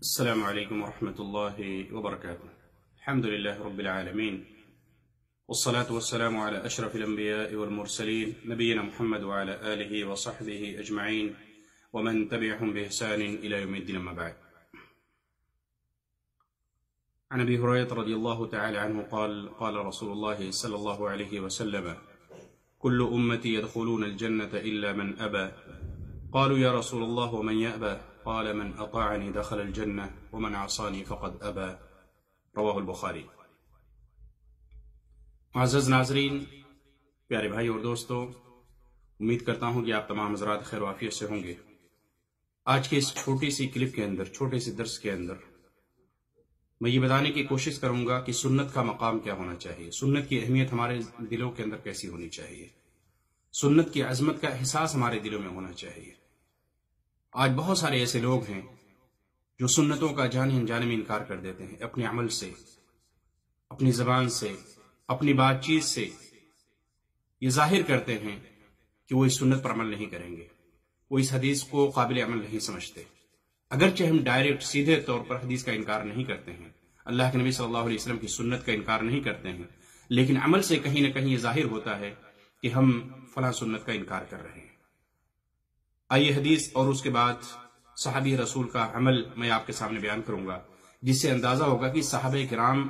السلام عليكم ورحمة الله وبركاته. الحمد لله رب العالمين، والصلاة والسلام على أشرف الأنبياء والمرسلين نبينا محمد وعلى آله وصحبه أجمعين ومن تبعهم بإحسان إلى يوم الدين. أما بعد، عن أبي هريرة رضي الله تعالى عنه قال: قال رسول الله صلى الله عليه وسلم: كل أمتي يدخلون الجنة إلا من أبى. قالوا يا رسول الله ومن يأبى؟ قال: من أطاعني دخل الجنة ومن عصاني فقد أبى. رواہ البخاری۔ معزز ناظرین، پیارے بھائی اور دوستو، امید کرتا ہوں کہ آپ تمام حضرات خیر و عافیت سے ہوں گے۔ آج کے اس چھوٹی سی کلپ کے اندر، چھوٹے سے درس کے اندر میں یہ بتانے کی کوشش کروں گا کہ سنت کا مقام کیا ہونا چاہیے، سنت کی اہمیت ہمارے دلوں کے اندر کیسی ہونی چاہیے، سنت کی عظمت کا احساس ہمارے دلوں میں ہونا چاہیے۔ آج بہت سارے ایسے لوگ ہیں جو سنتوں کا جانے انجانے میں انکار کر دیتے ہیں، اپنے عمل سے، اپنی زبان سے، اپنی بات چیت سے یہ ظاہر کرتے ہیں کہ وہ اس سنت پر عمل نہیں کریں گے، وہ اس حدیث کو قابل عمل نہیں سمجھتے۔ اگرچہ ہم ڈائریکٹ سیدھے طور پر حدیث کا انکار نہیں کرتے ہیں، اللہ کے نبی صلی اللہ علیہ وسلم کی سنت کا انکار نہیں کرتے ہیں، لیکن عمل سے کہیں نہ کہیں یہ ظاہر ہوتا ہے کہ ہم فلاں سنت کا انکار کر رہے ہیں۔ آئیے حدیث اور اس کے بعد صحابی رسول کا عمل میں آپ کے سامنے بیان کروں گا، جس سے اندازہ ہوگا کہ صحابہ کرام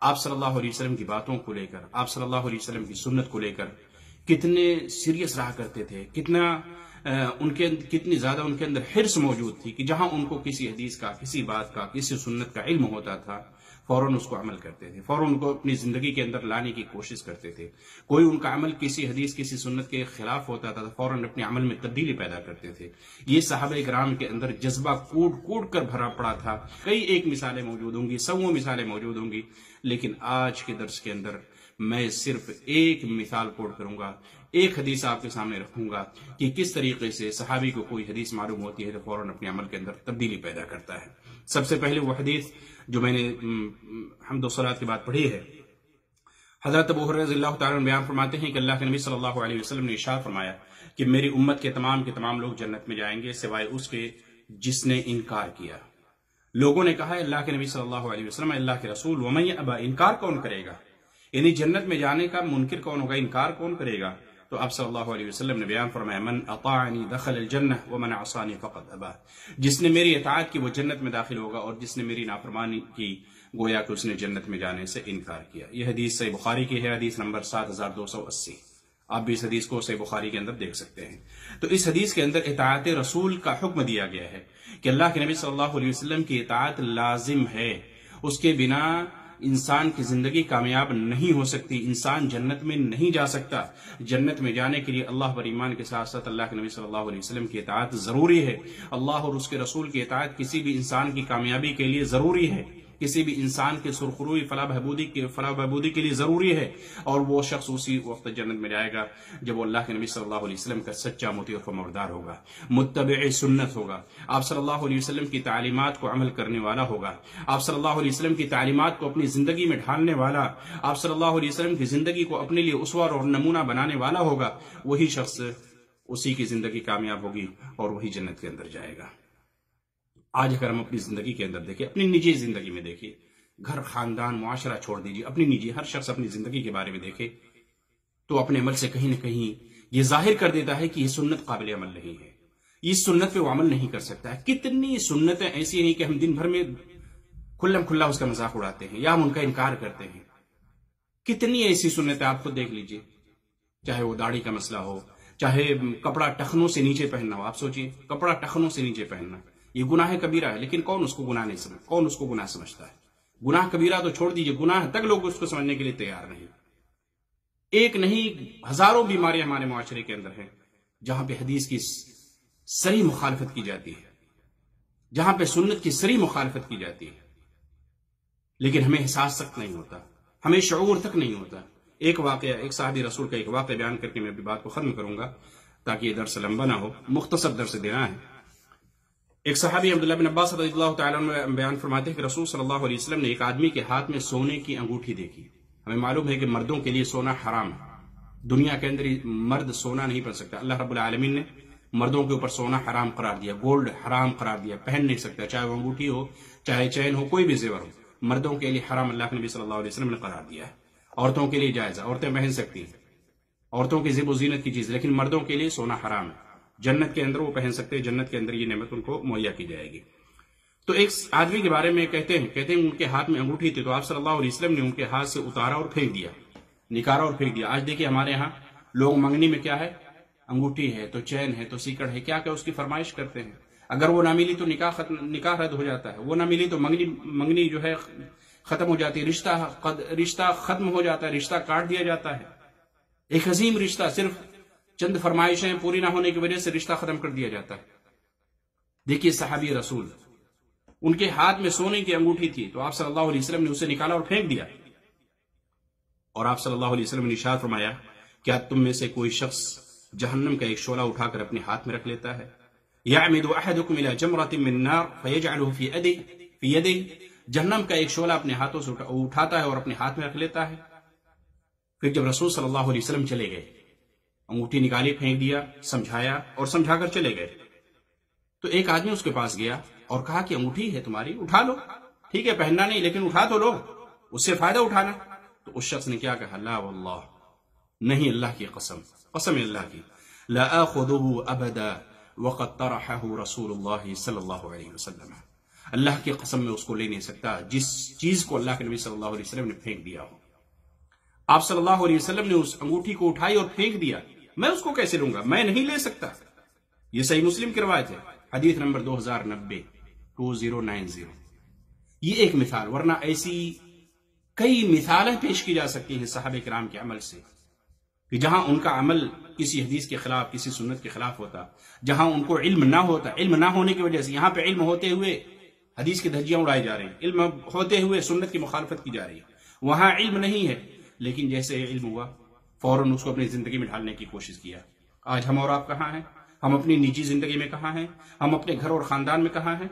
آپ صلی اللہ علیہ وسلم کی باتوں کو لے کر، آپ صلی اللہ علیہ وسلم کی سنت کو لے کر کتنے سیریس رہا کرتے تھے، کتنی زیادہ ان کے اندر حرص موجود تھی کہ جہاں ان کو کسی حدیث کا، کسی بات کا، کسی سنت کا علم ہوتا تھا، فوراً اس کو عمل کرتے تھے، فوراً ان کو اپنی زندگی کے اندر لانے کی کوشش کرتے تھے۔ کوئی ان کا عمل کسی حدیث، کسی سنت کے خلاف ہوتا تھا تو فوراً اپنے عمل میں تبدیلی پیدا کرتے تھے۔ یہ صحابہ کرام کے اندر جذبہ کوٹ کوٹ کر بھرا پڑا تھا۔ کئی ایک مثالیں موجود ہوں گی، سووں مثالیں موجود ہوں گی، لیکن آج کے درس کے اندر میں صرف ایک مثال کوٹ کروں گا، ایک حدیث آپ کے سامنے رکھوں گا کہ کس طریقے سے صحابی کو کوئی حدیث معلوم ہوتی ہے تو فوراً اپنے عمل کے اندر تبدیلی پیدا کرتا ہے۔ سب سے پہلے وہ حدیث جو میں نے حمد و صلوات کے بعد پڑھی ہے، حضرت ابو ہریرہ رضی اللہ تعالیٰ عنہ بیان فرماتے ہیں کہ اللہ کے نبی صلی اللہ علیہ وسلم نے ارشاد فرمایا کہ میری امت کے تمام لوگ جنت میں جائیں گے سوائے اس کے جس نے انکار کیا۔ لوگوں نے کہا اللہ کے نبی صلی اللہ علیہ وسلم، اللہ کے رسول، ومن یأبی، انکار کون کرے گا؟ یعنی جنت میں جانے کا منکر کون ہوگا، انکار کون کرے گا؟ تو آپ صلی اللہ علیہ وسلم نے بیان فرمایا من اطاعنی دخل الجنہ ومن عصانی فقد ابا، جس نے میری اطاعت کی وہ جنت میں داخل ہوگا، اور جس نے میری نافرمانی کی گویا کہ اس نے جنت میں جانے سے انکار کیا۔ یہ حدیث صحیح بخاری کی ہے، حدیث نمبر 7280۔ آپ بھی اس حدیث کو صحیح بخاری کے اندر دیکھ سکتے ہیں۔ تو اس حدیث کے اندر اطاعت رسول کا حکم دیا گیا ہے کہ اللہ کے نبی صلی اللہ علیہ وسلم کی اطاعت لازم ہے، اس کے بنا انسان کی زندگی کامیاب نہیں ہو سکتی، انسان جنت میں نہیں جا سکتا۔ جنت میں جانے کے لیے اللہ پر ایمان کے ساتھ ساتھ اللہ کے نبی صلی اللہ علیہ وسلم کی اطاعت ضروری ہے۔ اللہ اور اس کے رسول کی اطاعت کسی بھی انسان کی کامیابی کے لیے ضروری ہے، کسی بھی انسان کے سرخروئی فلاح بہبودی کے لیے ضروری ہے، اور وہ شخص اسی وقت جنت میں جائے گا جب وہ اللہ کے نبی صلی اللہ علیہ وسلم کا سچا مطیع و فرمانبردار ہوگا، متبع سنت ہوگا، آپ صلی اللہ علیہ وسلم کی تعلیمات کو عمل کرنے والا ہوگا، آپ صلی اللہ علیہ وسلم کی تعلیمات کو اپنی زندگی میں ڈھالنے والا، آپ صلی اللہ علیہ وسلم کی زندگی کو اپنے لیے اسوہ اور نمونہ بنانے والا ہوگا۔ وہی شخص، اسی کی زندگی کامیاب ہوگی اور وہی جنت کے اندر جائے گا۔ آج اگر ہم اپنی زندگی کے اندر دیکھیں، اپنی نجی زندگی میں دیکھیں، گھر، خاندان، معاشرہ چھوڑ دیجیے، اپنی نجی، ہر شخص اپنی زندگی کے بارے میں دیکھے تو اپنے عمل سے کہیں نہ کہیں یہ ظاہر کر دیتا ہے کہ یہ سنت قابل عمل نہیں ہے، اس سنت پہ وہ عمل نہیں کر سکتا ہے۔ کتنی سنتیں ایسی ہیں کہ ہم دن بھر میں کھلم کھلا اس کا مذاق اڑاتے ہیں یا ہم ان کا انکار کرتے ہیں۔ کتنی ایسی سنتیں آپ خود دیکھ لیجیے، چاہے وہ داڑھی کا مسئلہ ہو، چاہے کپڑا ٹخنوں سے نیچے پہننا ہو۔ آپ سوچئے، کپڑا ٹخنوں سے نیچے پہننا یہ گناہ کبیرہ ہے، لیکن کون اس کو گناہ سمجھتا ہے؟ گناہ کبیرہ تو چھوڑ دیجئے، گناہ تک لوگ اس کو سمجھنے کے لیے تیار نہیں۔ ایک نہیں، ہزاروں بیماریاں ہمارے معاشرے کے اندر ہیں جہاں پہ حدیث کی صریح مخالفت کی جاتی ہے، جہاں پہ سنت کی صریح مخالفت کی جاتی ہے، لیکن ہمیں احساس تک نہیں ہوتا، ہمیں شعور تک نہیں ہوتا۔ ایک واقعہ، ایک صحابی رسول کا ایک واقعہ بیان کر کے میں اپنی بات کو ختم کروں گا تاکہ یہ درس لمبا نہ ہو، مختصر درس دینا ہے۔ ایک صحابی عبداللہ بن عباس رضی اللہ تعالیٰ عنہ بیان فرماتے ہیں کہ رسول صلی اللہ علیہ وسلم نے ایک آدمی کے ہاتھ میں سونے کی انگوٹھی دیکھی۔ ہمیں معلوم ہے کہ مردوں کے لیے سونا حرام ہے، دنیا کے اندر مرد سونا نہیں پہن سکتا۔ اللہ رب العالمین نے مردوں کے اوپر سونا حرام قرار دیا، گولڈ حرام قرار دیا، پہن نہیں سکتا، چاہے وہ انگوٹھی ہو، چاہے چین ہو، کوئی بھی زیور ہو، مردوں کے لیے حرام اللہ کے نبی صلی اللہ علیہ وسلم نے قرار دیا ہے۔ عورتوں کے لیے جائز ہے، عورتیں پہن سکتی ہیں، عورتوں کی زیب و زینت کی چیز، لیکن مردوں کے لیے سونا حرام ہے۔ جنت کے اندر وہ پہن سکتے ہیں، جنت کے اندر یہ نعمت ان کو مہیا کی جائے گی۔ تو ایک آدمی کے بارے میں کہتے ہیں ان کے ہاتھ میں انگوٹھی تھی، تو آپ صلی اللہ علیہ وسلم نے ان کے ہاتھ سے اتارا اور پھینک دیا، نکارا اور پھینک دیا۔ آج دیکھیے ہمارے ہاں لوگ منگنی میں کیا ہے، انگوٹھی ہے تو چین ہے تو سیکڑ ہے، کیا اس کی فرمائش کرتے ہیں۔ اگر وہ نہ ملی تو نکاح رد ہو جاتا ہے، وہ نہ ملی تو منگنی جو ہے ختم ہو جاتی ہے، رشتہ ختم ہو جاتا ہے، رشتہ کاٹ دیا جاتا ہے۔ ایک عظیم رشتہ صرف چند فرمائشیں پوری نہ ہونے کی وجہ سے رشتہ ختم کر دیا جاتا ہے۔ دیکھیے صحابی رسول، ان کے ہاتھ میں سونے کی انگوٹھی تھی، تو آپ صلی اللہ علیہ وسلم نے اسے نکالا اور پھینک دیا، اور آپ صلی اللہ علیہ وسلم نے ارشاد فرمایا، کیا تم میں سے کوئی شخص جہنم کا ایک شعلہ اٹھا کر اپنے ہاتھ میں رکھ لیتا ہے؟ یعمد احدکم الى جمرۃ من نار فیجعلہ فی یدہ، جہنم کا ایک شعلہ اپنے ہاتھوں سے اٹھاتا ہے اور اپنے ہاتھ میں رکھ لیتا ہے۔ پھر جب رسول صلی اللہ علیہ وسلم چلے گئے، انگوٹھی نکالی، پھینک دیا، سمجھایا اور سمجھا کر چلے گئے، تو ایک آدمی اس کے پاس گیا اور کہا کہ انگوٹھی ہے تمہاری، اٹھا لو، ٹھیک ہے پہننا نہیں لیکن اٹھا تو لو، اس سے فائدہ اٹھانا۔ تو اس شخص نے کیا کہا، لا واللہ، نہیں اللہ کی قسم، قسم اللہ کی، لا آخذہ ابدا وقد طرحہ رسول اللہ صلی اللہ علیہ وسلم، اللہ کی قسم میں اس کو لے نہیں سکتا جس چیز کو اللہ کے نبی صلی اللہ علیہ وسلم نے پھینک دیا ہو۔ آپ صلی اللہ علیہ وسلم نے اس انگوٹھی کو اٹھائی اور پھینک دیا، میں اس کو کیسے لوں گا، میں نہیں لے سکتا۔ یہ صحیح مسلم کی روایت ہے، حدیث نمبر 2090 یہ ایک مثال، ورنہ ایسی کئی مثالیں پیش کی جا سکتی ہیں صحابہ کرام کے عمل سے، کہ جہاں ان کا عمل کسی حدیث کے خلاف، کسی سنت کے خلاف ہوتا، جہاں ان کو علم نہ ہوتا، علم نہ ہونے کی وجہ سے، یہاں پہ علم ہوتے ہوئے حدیث کی دھجیاں اڑائی جا رہی ہیں، علم ہوتے ہوئے سنت کی مخالفت کی جا رہی ہے، وہاں علم نہیں ہے، لیکن جیسے علم ہوا فوراً اس کو اپنی زندگی میں ڈھالنے کی کوشش کیا۔ آج ہم اور آپ کہاں ہیں؟ ہم اپنی نجی زندگی میں کہاں ہیں؟ ہم اپنے گھر اور خاندان میں کہاں ہیں؟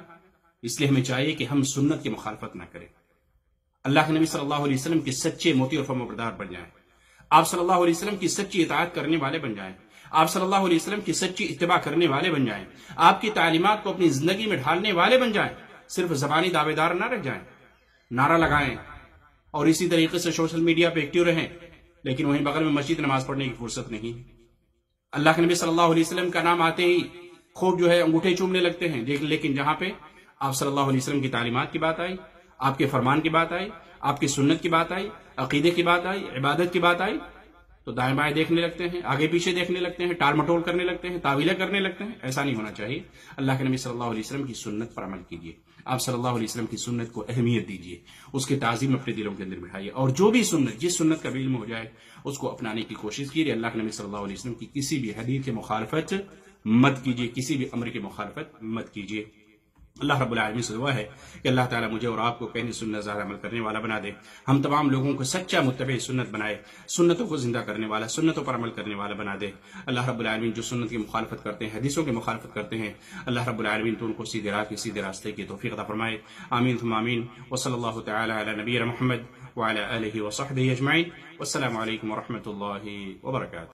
اس لیے ہمیں چاہیے کہ ہم سنت کی مخالفت نہ کریں، اللہ کے نبی صلی اللہ علیہ وسلم کے سچے موتی اور فرمانبردار بن جائیں، آپ صلی اللہ علیہ وسلم کی سچی اطاعت کرنے والے بن جائیں، آپ صلی اللہ علیہ وسلم کی سچی اتباع کرنے والے بن جائیں، آپ کی تعلیمات کو اپنی زندگی میں ڈھالنے والے بن جائیں، صرف زبانی دعوے دار نہ رہ جائیں، نعرہ لگائیں اور اسی طریقے سے سوشل میڈیا پہ ایکٹیو رہیں، لیکن وہیں بغل میں مسجد نماز پڑھنے کی فرصت نہیں۔ اللہ کے نبی صلی اللہ علیہ وسلم کا نام آتے ہی خوب جو ہے انگوٹھے چومنے لگتے ہیں، لیکن جہاں پہ آپ صلی اللہ علیہ وسلم کی تعلیمات کی بات آئی، آپ کے فرمان کی بات آئی، آپ کی سنت کی بات آئی، عقیدے کی بات آئی، عبادت کی بات آئی، تو دائیں بائیں دیکھنے لگتے ہیں، آگے پیچھے دیکھنے لگتے ہیں، ٹال مٹول کرنے لگتے ہیں، تعویلیں کرنے لگتے ہیں۔ ایسا نہیں ہونا چاہیے۔ اللہ کے نبی صلی اللہ علیہ وسلم کی سنت پر عمل کیجیے، آپ صلی اللہ علیہ وسلم کی سنت کو اہمیت دیجیے، اس کی تعظیم اپنے دلوں کے اندر بٹھائیے، اور جو بھی سنت، جس سنت کا بھی علم ہو جائے اس کو اپنانے کی کوشش کیجیے۔ اللہ کے نبی صلی اللہ علیہ وسلم کی کسی بھی حدیث کی مخالفت مت کیجیے، کسی بھی امر کی مخالفت مت کیجیے۔ اللہ رب العالمین سے دعا ہے کہ اللہ تعالیٰ مجھے اور آپ کو کہنے سنت ظاہر عمل کرنے والا بنا دے، ہم تمام لوگوں کو سچا متبع سنت بنائے، سنتوں کو زندہ کرنے والا، سنتوں پر عمل کرنے والا بنا دے۔ اللہ رب العالمین جو سنت کی مخالفت کرتے ہیں، حدیثوں کی مخالفت کرتے ہیں، اللہ رب العالمین تو ان کو سیدھے راہ کی، سیدھے راستے کی توفیق عطا فرمائے۔ آمین ثم آمین، وصلی اللہ تعالی علی نبینا محمد وعلی آلہ وصحبہ اجمعین، والسلام علیکم ورحمۃ اللہ وبرکاتہ۔